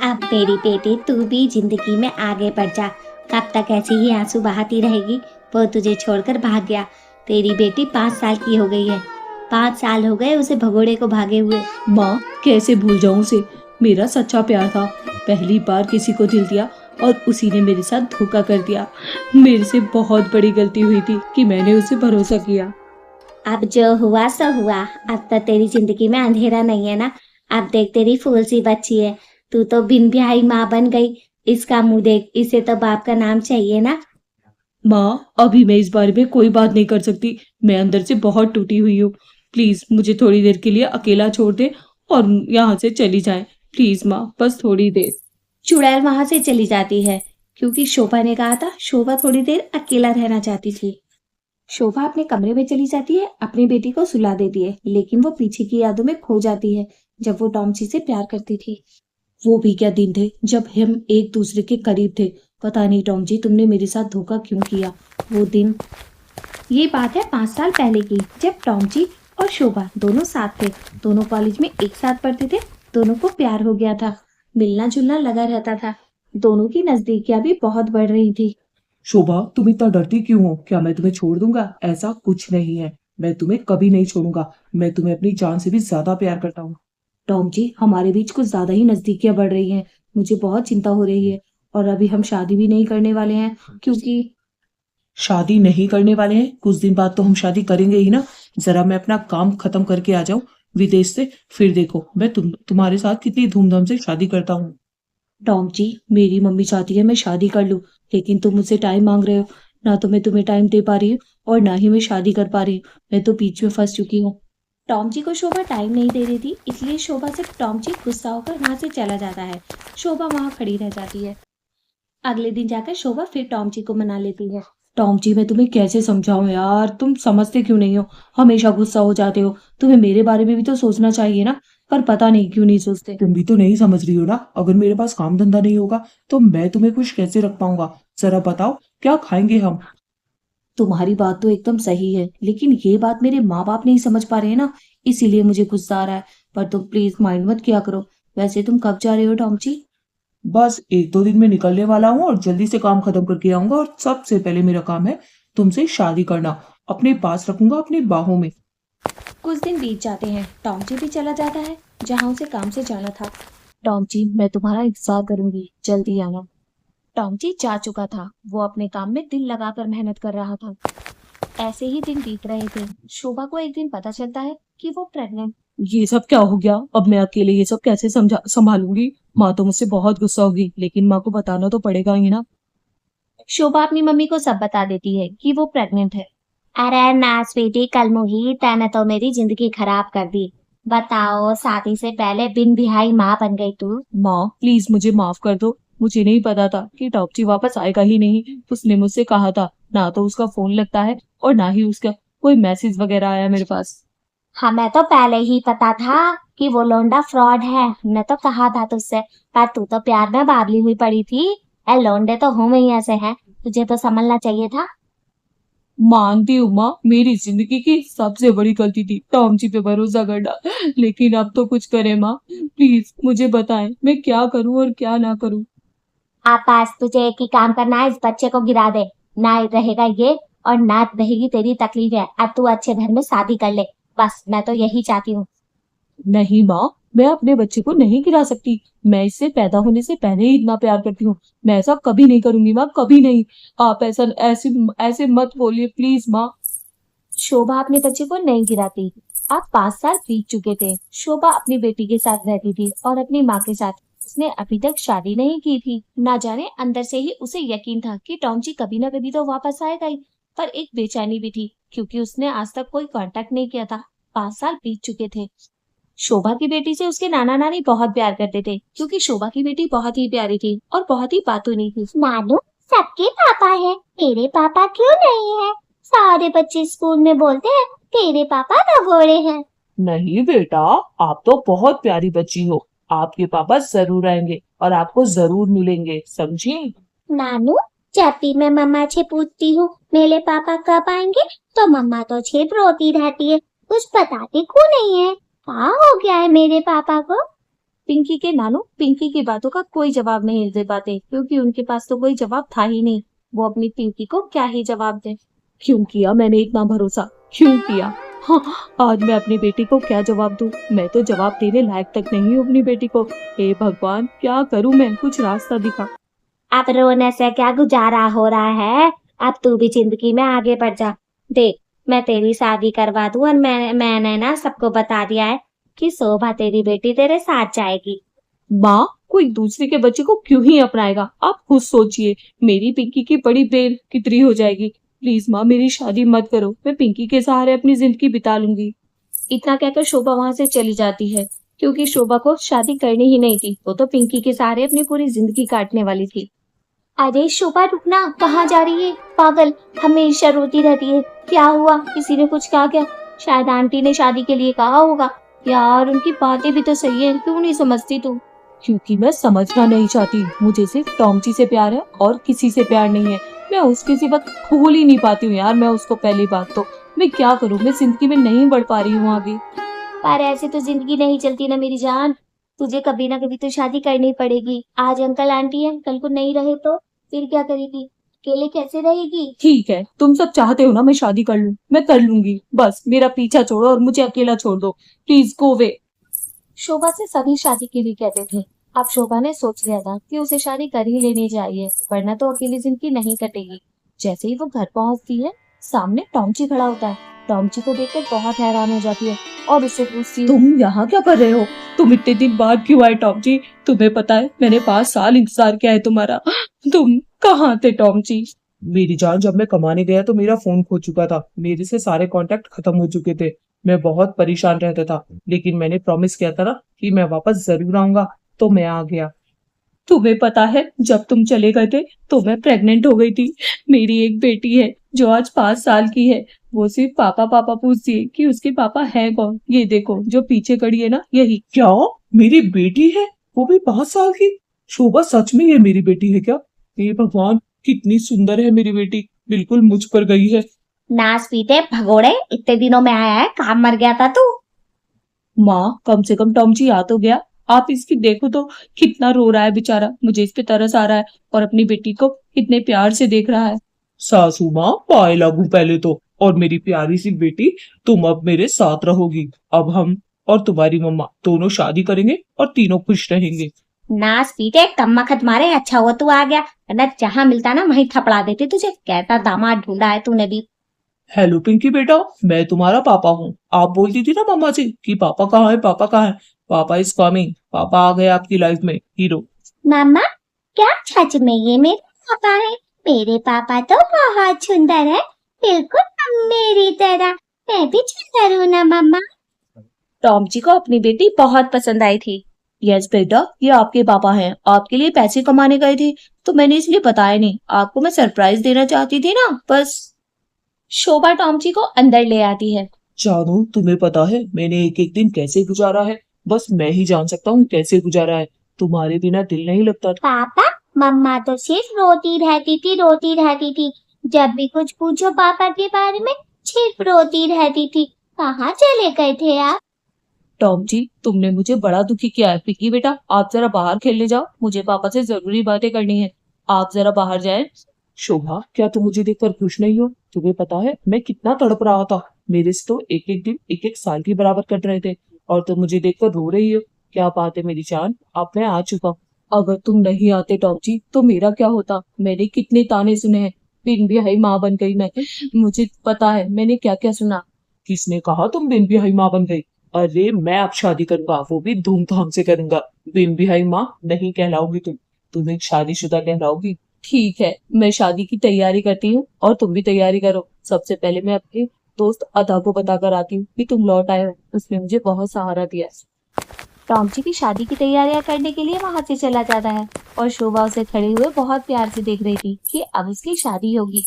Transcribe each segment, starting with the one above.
अब मेरी बेटी तू भी जिंदगी में आगे बढ़ जा। कब तक ऐसे ही आंसू बहाती रहेगी? वो तुझे छोड़कर भाग गया। तेरी बेटी 5 साल की हो गई है। 5 साल हो गए उसे भगोड़े को भागे हुए। माँ, कैसे भूल जाऊं उसे? मेरा सच्चा प्यार था। पहली बार किसी को दिल दिया और उसी ने मेरे साथ धोखा कर दिया। मेरे से बहुत बड़ी गलती हुई थी कि मैंने उसे भरोसा किया। अब जो हुआ सो हुआ। अब तो तेरी जिंदगी में अंधेरा नहीं है ना। अब देख तेरी फूल सी बच्ची है। तू तो बिन ब्याही माँ बन गई। इसका मुंह देख, इसे तो बाप का नाम चाहिए ना। माँ, अभी मैं इस बारे में कोई बात नहीं कर सकती। मैं अंदर से बहुत टूटी हुई हूँ। प्लीज मुझे थोड़ी देर के लिए अकेला छोड़ दे और यहाँ से चली जाए। प्लीज माँ, बस थोड़ी देर। चुड़ैल वहां से चली जाती है क्योंकि शोभा ने कहा था शोभा थोड़ी देर अकेला रहना चाहती थी। शोभा अपने कमरे में चली जाती है, अपनी बेटी को सुला देती है, लेकिन वो पीछे की यादों में खो जाती है जब वो टॉमची से प्यार करती थी। वो भी क्या दिन थे जब हम एक दूसरे के करीब थे। पता नहीं टॉम जी, तुमने मेरे साथ धोखा क्यों किया वो दिन। ये बात है 5 साल पहले की, जब टॉमची और शोभा दोनों साथ थे। दोनों कॉलेज में एक साथ पढ़ते थे। दोनों को प्यार हो गया था। मिलना जुलना लगा रहता था। दोनों की नजदीकियां भी बहुत बढ़ रही थी। शोभा, तुम इतना डरती क्यों हो? क्या मैं तुम्हें छोड़ दूंगा? ऐसा कुछ नहीं है। मैं तुम्हें कभी नहीं छोड़ूंगा। मैं तुम्हें अपनी जान से भी ज्यादा प्यार करता हूँ। टॉम जी, हमारे बीच कुछ ज्यादा ही नजदीकियां बढ़ रही हैं। मुझे बहुत चिंता हो रही है। और अभी हम शादी भी नहीं करने वाले हैं क्योंकि शादी नहीं करने वाले हैं? कुछ दिन बाद तो हम शादी करेंगे ही ना। जरा मैं अपना काम खत्म करके आ जाऊं विदेश से, फिर देखो मैं तुम्हारे साथ कितनी धूमधाम से शादी करता हूँ। टॉम जी, मेरी मम्मी चाहती है मैं शादी कर लूं, लेकिन तुम मुझसे टाइम मांग रहे हो। ना तो मैं तुम्हें टाइम दे पा रही हूँ और ना ही मैं शादी कर पा रही हूँ। मैं तो बीच में फंस चुकी हूँ। टॉमची को शोभा टाइम नहीं दे रही थी, इसलिए शोभा से टॉमची गुस्सा होकर वहां से चला जाता है। शोभा वहां खड़ी रह जाती है। अगले दिन जाकर शोभा फिर टॉमची को मना लेती है। टॉम जी, मैं तुम्हें कैसे समझाऊं यार, तुम समझते क्यों नहीं हो? हमेशा गुस्सा हो जाते हो। तुम्हें मेरे बारे में भी तो सोचना चाहिए ना। पर पता नहीं क्यों नहीं सोचते। तुम भी तो नहीं समझ रही हो ना। अगर मेरे पास काम धंधा नहीं होगा तो मैं तुम्हें खुश कैसे रख पाऊंगा? जरा बताओ, क्या खाएंगे हम? तुम्हारी बात तो एकदम सही है, लेकिन ये बात मेरे माँ बाप नहीं समझ पा रहे हैं ना। इसीलिए मुझे गुस्सा आ रहा है। पर तुम प्लीज माइंड मत किया करो। वैसे तुम कब जा रहे हो टॉम जी? बस 1-2 दिन में निकलने वाला हूँ और जल्दी से काम खत्म करके आऊंगा। और सबसे पहले मेरा काम है तुमसे शादी करना। अपने पास रखूंगा, अपनी बाहों में। कुछ दिन बीत जाते हैं। टॉमची भी चला जाता है जहां उसे काम से जाना था। टॉम जी, मैं तुम्हारा इंतजार करूंगी, जल्दी आना। टॉमची जा चुका था। वो अपने काम में दिल लगाकर मेहनत कर रहा था। ऐसे ही दिन बीत रहे थे। शोभा को एक दिन पता चलता है कि वो प्रेग्नेंट। ये सब क्या हो गया? अब मैं अकेले ये सब कैसे समझा संभालूंगी? माँ तो मुझसे बहुत गुस्सा होगी, लेकिन माँ को बताना तो पड़ेगा ही ना। शोभा अपनी मम्मी को सब बता देती है कि वो प्रेग्नेंट है। अरे ना स्वीटी, कल मुही तैने तो मेरी जिंदगी खराब कर दी। बताओ, शादी से पहले बिन बिहाई माँ बन गई तू। माँ, प्लीज मुझे माफ कर दो। मुझे नहीं पता था कि टॉपची वापस आएगा ही नहीं। उसने मुझसे कहा था। ना तो उसका फोन लगता है और ना ही उसका कोई मैसेज वगैरह आया मेरे पास। हमें तो पहले ही पता था कि वो लोंडा फ्रॉड है। मैं तो कहा था तुझसे। पर तू तो प्यार में बावली हुई पड़ी थी। ए लोंडे तो हम ही ऐसे हैं। तुझे तो संभलना चाहिए था। मानती हूँ माँ, मेरी जिंदगी की सबसे बड़ी गलती थी टॉम जी पे भरोसा करना। लेकिन अब तो कुछ करे माँ। प्लीज मुझे बताएं, मैं क्या करूँ और क्या ना करूँ। आपास तुझे एक ही काम करना है, इस बच्चे को गिरा दे। ना रहेगा ये और ना रहेगी तेरी तकलीफ है। अब तू अच्छे घर में शादी कर ले। बस मैं तो यही चाहती हूँ। नहीं माँ, मैं अपने बच्चे को नहीं गिरा सकती। मैं इससे पैदा होने से पहले ही इतना प्यार करती हूँ। मैं ऐसा कभी नहीं करूंगी माँ, कभी नहीं। आप ऐसा ऐसे ऐसे मत बोलिए प्लीज माँ। शोभा अपने बच्चे को नहीं गिराती। अब 5 साल बीत चुके थे। शोभा अपनी बेटी के साथ रहती थी और अपनी माँ के साथ। उसने अभी तक शादी नहीं की थी। ना जाने अंदर से ही उसे यकीन था कि टॉमची कभी ना कभी तो वापस आएगा ही। पर एक बेचैनी भी थी क्योंकि उसने आज तक कोई कांटेक्ट नहीं किया था। 5 साल बीत चुके थे। शोभा की बेटी से उसके नाना नानी बहुत प्यार करते थे क्योंकि शोभा की बेटी बहुत ही प्यारी थी और बहुत ही बातूनी थी। नानू, सबके पापा है, तेरे पापा क्यों नहीं है? सारे बच्चे स्कूल में बोलते हैं तेरे पापा भगोड़े हैं। नहीं बेटा, आप तो बहुत प्यारी बच्ची हो। आपके पापा जरूर आएंगे और आपको जरूर मिलेंगे, समझी? नानू, जब भी मैं मम्मा से पूछती हूँ मेरे पापा कब आएंगे, तो मम्मा तो छिप रोती रहती है। कुछ बताती क्यों नहीं है? क्या हो गया है मेरे पापा को? पिंकी के नानू पिंकी की बातों का कोई जवाब नहीं दे पाते, क्योंकि उनके पास तो कोई जवाब था ही नहीं। वो अपनी पिंकी को क्या ही जवाब दे। क्यों किया मैंने इतना भरोसा, क्यों किया? हाँ, आज मैं अपनी बेटी को क्या जवाब दूं? मैं तो जवाब देने लायक तक नहीं हूँ अपनी बेटी को। हे भगवान, क्या करूं मैं? कुछ रास्ता दिखा। अब रोने से क्या गुजारा हो रहा है? अब तू भी जिंदगी में आगे बढ़ जा। देख, मैं तेरी शादी करवा दूं और मैंने ना सबको बता दिया है कि शोभा तेरी बेटी तेरे साथ जाएगी। माँ, कोई दूसरे के बच्चे को क्यों ही अपनाएगा? आप खुद सोचिए, मेरी पिंकी की बड़ी बेफिक्री हो जाएगी। प्लीज माँ, मेरी शादी मत करो, मैं पिंकी के सहारे अपनी जिंदगी बिता लूंगी। इतना कहकर शोभा वहां से चली जाती है, क्योंकि शोभा को शादी करनी ही नहीं थी। वो तो पिंकी के सहारे अपनी पूरी जिंदगी काटने वाली थी। अरे शोभा रुकना, कहाँ जा रही है? पागल, हमेशा रोती रहती है। क्या हुआ? किसी ने कुछ कहा क्या? शायद आंटी ने शादी के लिए कहा होगा। यार, उनकी बातें भी तो सही है, क्यों नहीं समझती तू? क्योंकि मैं समझना नहीं चाहती। मुझे सिर्फ टॉमची से प्यार है और किसी से प्यार नहीं है। मैं उसके सिवा भूल ही नहीं पाती हूँ यार, मैं उसको। पहली बात तो मैं क्या करूँ, मैं जिंदगी में नहीं बढ़ पा रही हूँ आगे। पर ऐसे तो जिंदगी नहीं चलती ना मेरी जान। तुझे कभी ना कभी तो शादी करनी पड़ेगी। आज अंकल आंटी है, कल को नहीं रहे तो फिर क्या करेगी? अकेले कैसे रहेगी? ठीक है, तुम सब चाहते हो ना मैं शादी कर लूं, मैं कर लूंगी। बस मेरा पीछा छोड़ो और मुझे अकेला छोड़ दो। प्लीज गो वे। शोभा से सभी शादी के लिए कहते थे। अब शोभा ने सोच लिया था कि उसे शादी कर ही लेनी चाहिए, वरना तो अकेली जिंदगी नहीं कटेगी। जैसे ही वो घर पहुंचती है, सामने टॉमची खड़ा होता है। टॉमची को देखकर बहुत हैरान हो जाती है और उससे पूछती है, तुम यहाँ क्या कर रहे हो? तुम इतने दिन बाद क्यों आए टॉमची? तुम्हें पता है मैंने 5 साल इंतजार किया है तुम्हारा। तुम कहाँ थे टॉमची? मेरी जान, जब मैं कमाने गया तो मेरा फोन खो चुका था, मेरे से सारे कांटेक्ट खत्म हो चुके थे। मैं बहुत परेशान रहता था, लेकिन मैंने प्रॉमिस किया था ना कि मैं वापस जरूर आऊंगा, तो मैं आ गया। तुम्हें पता है, जब तुम चले गए थे तो मैं प्रेग्नेंट हो गई थी। मेरी एक बेटी है जो आज 5 साल की है। वो सिर्फ पापा पापा पूछती है कि उसके पापा है कौन। ये देखो, जो पीछे खड़ी है ना, यही। क्या? मेरी बेटी है, वो भी 5 साल की? शोभा, सच में ये मेरी बेटी है क्या? हे भगवान, कितनी सुंदर है मेरी बेटी, बिल्कुल मुझ पर गई है। नाच पीटे भगोड़े, इतने दिनों में आया है, काम मर गया था तू। माँ, कम से कम टॉमची आ तो गया। आप इसकी देखो तो, कितना रो रहा है बेचारा। मुझे इस पे तरस आ रहा है और अपनी बेटी को कितने प्यार से देख रहा है। सासू माँ, पाए लागू पहले तो। और मेरी प्यारी सी बेटी, तुम अब मेरे साथ रहोगी। अब हम और तुम्हारी मम्मा दोनों शादी करेंगे और तीनों खुश रहेंगे। नाच पीटे कम मखत मारे, अच्छा हुआ तू आ गया, वरना जहाँ मिलता ना वहीं थपड़ा देती तुझे। कैसा दामाद ढूंढा है तूने भी। हेलो पिंकी बेटा, मैं तुम्हारा पापा हूँ। आप बोलती थी ना मम्मा से कि पापा कहाँ है, पापा कहाँ है। पापा इज कमिंग, पापा आ गए आपकी लाइफ में, हीरो। मामा, क्या सच में ये मेरे पापा है? मेरे पापा तो बहुत सुंदर है, बिल्कुल मेरी तरह। मैं भी सुंदर हूँ ना मम्मा? टॉमची को अपनी बेटी बहुत पसंद आई थी। यस बेटा, ये आपके पापा हैं। आपके लिए पैसे कमाने गए थे, तो मैंने इसलिए बताया नहीं। आपको मैं सरप्राइज देना चाहती थी ना, बस। शोभा टॉमची को अंदर ले आती है। जानू, तुम्हें पता है मैंने एक एक दिन कैसे गुजारा है? बस मैं ही जान सकता हूँ कैसे गुजारा है। तुम्हारे बिना दिल नहीं लगता था। पापा, मम्मा तो सिर्फ रोती रहती थी, रोती रहती थी। जब भी कुछ पूछो पापा के बारे में, सिर्फ रोती रहती थी। कहाँ चले गए थे आप? टॉमची, तुमने मुझे बड़ा दुखी किया है। पिकी बेटा, आप जरा बाहर खेलने जाओ, मुझे पापा से जरूरी बातें करनी है। आप जरा बाहर जाएं। शोभा, क्या तुम मुझे देखकर खुश नहीं हो? तुम्हें पता है मैं कितना तड़प रहा था। मेरे से तो एक एक दिन एक एक साल की बराबर कट रहे थे, और तुम मुझे देखकर रो रही हो। क्या बात है मेरी जान, अब मैं आ चुका हूँ। अगर तुम नहीं आते टॉमची, तो मेरा क्या होता? मैंने कितने ताने सुने हैं। बिन ब्याही माँ बन गई मैं। मुझे पता है मैंने क्या क्या सुना। किसने कहा तुम बिन बिहाई माँ बन गई? अरे मैं अब शादी करूंगा, वो भी धूमधाम से करूंगा। बिन बिहाई माँ नहीं कहलाओगी तुम एक शादीशुदा कहलाओगी। ठीक है, मैं शादी की तैयारी करती हूँ और तुम भी तैयारी करो। सबसे पहले मैं अपने दोस्त अदा को बताकर आती हूँ कि तुम लौट आए हो। उसने मुझे बहुत सहारा दिया है। टॉमची की शादी की तैयारियां करने के लिए वहां से चला जाता है और शोभा उसे खड़े हुए बहुत प्यार से देख रही थी कि अब उसकी शादी होगी।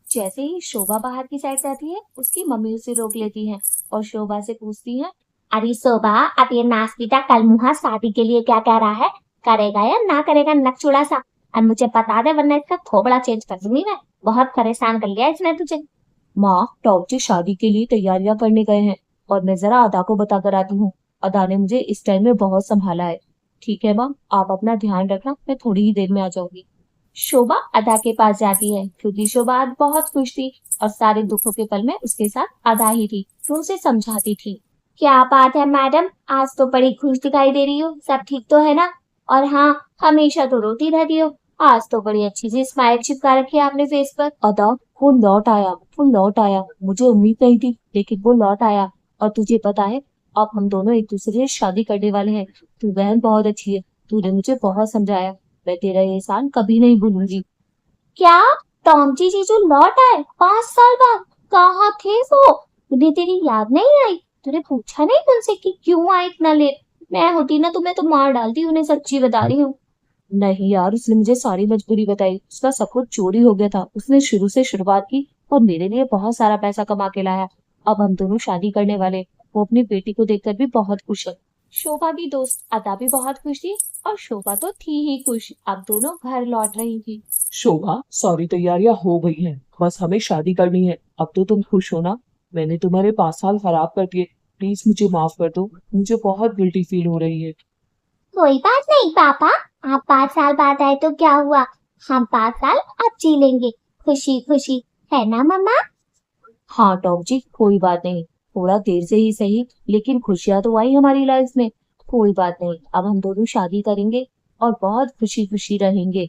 जैसे ही शोभा बाहर की साइड जाती है, उसकी मम्मी उसे रोक लेती है और शोभा से पूछती है, अरे शोभा, अब ये नास्तिका कल मुहा शादी के लिए क्या कह रहा है? करेगा या ना करेगा नकचुड़ा सा? अब मुझे बता दे, वरना इसका थोबड़ा चेंज कर दूंगी मैं। बहुत परेशान कर लिया इसने तुझे। माँ, टॉमची शादी के लिए तैयारियां करने गए हैं और मैं जरा अदा को बताकर आती हूँ। अदा ने मुझे इस टाइम में बहुत संभाला है। ठीक है माँ, आप अपना ध्यान रखना, मैं थोड़ी ही देर में आ जाऊंगी। शोभा अदा के पास जाती है क्योंकि शोभा आज बहुत खुश थी और सारे दुखों के पल में उसके साथ अदा ही थी। वो उसे समझाती थी। क्या बात है मैडम, आज तो बड़ी खुश दिखाई दे रही हो, सब ठीक तो है ना? और हाँ, हमेशा तो रोती रहती हो, आज तो बड़ी अच्छी सी स्माइल चिपका रखी है आपने फेस पर। अदा, वो लौट आया, वो लौट आया। मुझे उम्मीद नहीं थी, लेकिन वो लौट आया। और तुझे पता है, अब हम दोनों एक दूसरे से शादी करने वाले हैं। तू बहन बहुत अच्छी है, तूने मुझे बहुत समझाया। मैं तेरा ये एहसान कभी नहीं भूलूंगी। क्या? टॉम जी जीजू लौट आए 5 साल बाद? कहाँ थे वो? उन्हें तेरी याद नहीं आई? तूने पूछा नहीं उनसे कि क्यों आए इतना लेट? मैं होती ना तुम्हें तो मार डालती, उन्हें सच्ची बता रही हूँ। नहीं यार, उसने मुझे सारी मजबूरी बताई। उसका सब कुछ चोरी हो गया था। उसने शुरू से शुरुआत की और मेरे लिए बहुत सारा पैसा कमा के लाया। अब हम दोनों शादी करने वाले। वो अपनी बेटी को देखकर भी बहुत खुश है। शोभा की दोस्त अदा भी बहुत खुश थी और शोभा तो थी ही खुश। अब दोनों घर लौट रही थी। शोभा, सारी तैयारियां हो गई हैं, बस हमें शादी करनी है। अब तो तुम खुश हो ना? मैंने तुम्हारे 5 साल खराब कर दिए, प्लीज मुझे माफ कर दो। मुझे बहुत गिल्टी फील हो रही है। कोई बात नहीं पापा, आप 5 साल बाद आए तो क्या हुआ? हम 5 साल अब जी लेंगे, खुशी खुशी, है ना मम्मा? हाँ टॉम जी, कोई बात नहीं। थोड़ा देर से ही सही, लेकिन खुशियां तो आई हमारी लाइफ में। कोई बात नहीं, अब हम दोनों शादी करेंगे और बहुत खुशी खुशी रहेंगे।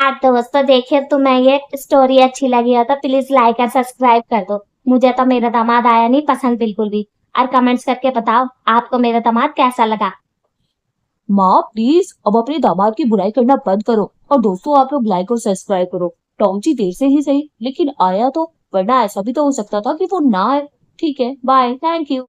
दोस्तों देखिए, तुम्हें ये स्टोरी अच्छी लगी हो तो प्लीज लाइक और सब्सक्राइब कर दो। मुझे तो मेरा दामाद आया नहीं पसंद बिल्कुल भी। और कमेंट्स करके बताओ आपको मेरा दामाद कैसा लगा। माँ प्लीज अब अपने दामाद की बुराई करना बंद करो। और दोस्तों, आप लोग लाइक और सब्सक्राइब करो। टॉम जी देर से ही सही, लेकिन आया तो, वरना ऐसा भी तो हो सकता था कि वो ना आए। ठीक है, बाय, थैंक यू।